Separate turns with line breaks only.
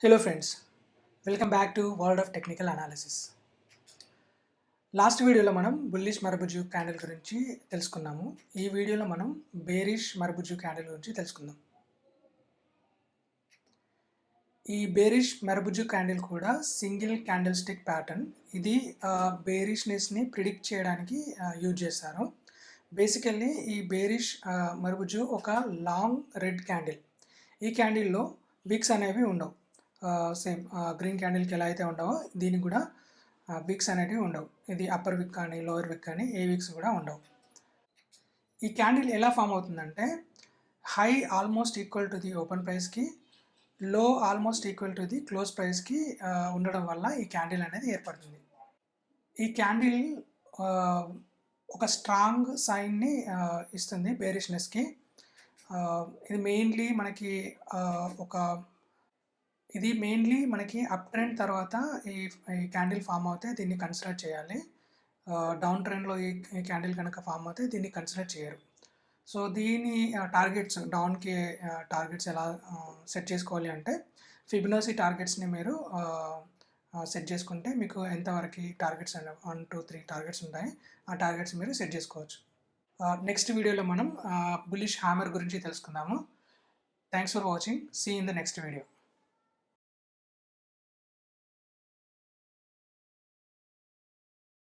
Hello friends, welcome back to World of Technical Analysis. Last వీడియోలో మనం bullish మరబుజు candle గురించి తెలుసుకున్నాము. ఈ వీడియోలో మనం బేరిష్ మరబుజు క్యాండిల్ గురించి తెలుసుకుందాం. ఈ బేరిష్ మరబుజు క్యాండిల్ కూడా సింగిల్ క్యాండిల్ స్టిక్ ప్యాటర్న్. ఇది బేరిష్నెస్ని ప్రిడిక్ట్ చేయడానికి యూజ్ చేస్తారు. బేసికల్లీ ఈ బేరిష్ మరబుజు ఒక లాంగ్ రెడ్ క్యాండిల్. ఈ క్యాండిల్లో విక్స్ అనేవి ఉండవు. సేమ్ గ్రీన్ క్యాండిల్కి ఎలా అయితే ఉండవో దీనికి కూడా విక్స్ అనేటివి ఉండవు. ఇది అప్పర్ విక్ కానీ లోవర్ విక్ కానీ ఏ విక్స్ కూడా ఉండవు. ఈ క్యాండిల్ ఎలా ఫామ్ అవుతుందంటే high almost equal to the open ప్రైస్కి, లో almost equal to the close ప్రైస్కి ఉండడం వల్ల ఈ క్యాండిల్ అనేది ఏర్పడుతుంది. ఈ క్యాండిల్ ఒక స్ట్రాంగ్ సైన్ని ఇస్తుంది బేరిష్నెస్కి. ఇది మెయిన్లీ మనకి అప్ ట్రెండ్ తర్వాత ఈ క్యాండిల్ ఫామ్ అవుతే దీన్ని కన్సిడర్ చేయాలి. డౌన్ ట్రెండ్లో ఈ క్యాండిల్ కనుక ఫామ్ అవుతే దీన్ని కన్సిడర్ చేయరు. సో దీని టార్గెట్స్ డౌన్కి టార్గెట్స్ ఎలా సెట్ చేసుకోవాలి అంటే ఫిబొనాచి టార్గెట్స్ని మీరు సెట్ చేసుకుంటే మీకు ఎంతవరకు టార్గెట్స్ 1 2 3 టార్గెట్స్ ఉంటాయి. ఆ టార్గెట్స్ మీరు సెట్ చేసుకోవచ్చు. నెక్స్ట్ వీడియోలో మనం బుల్లిష్ హ్యామర్ గురించి తెలుసుకుందాము. Thanks for watching. See in the next video.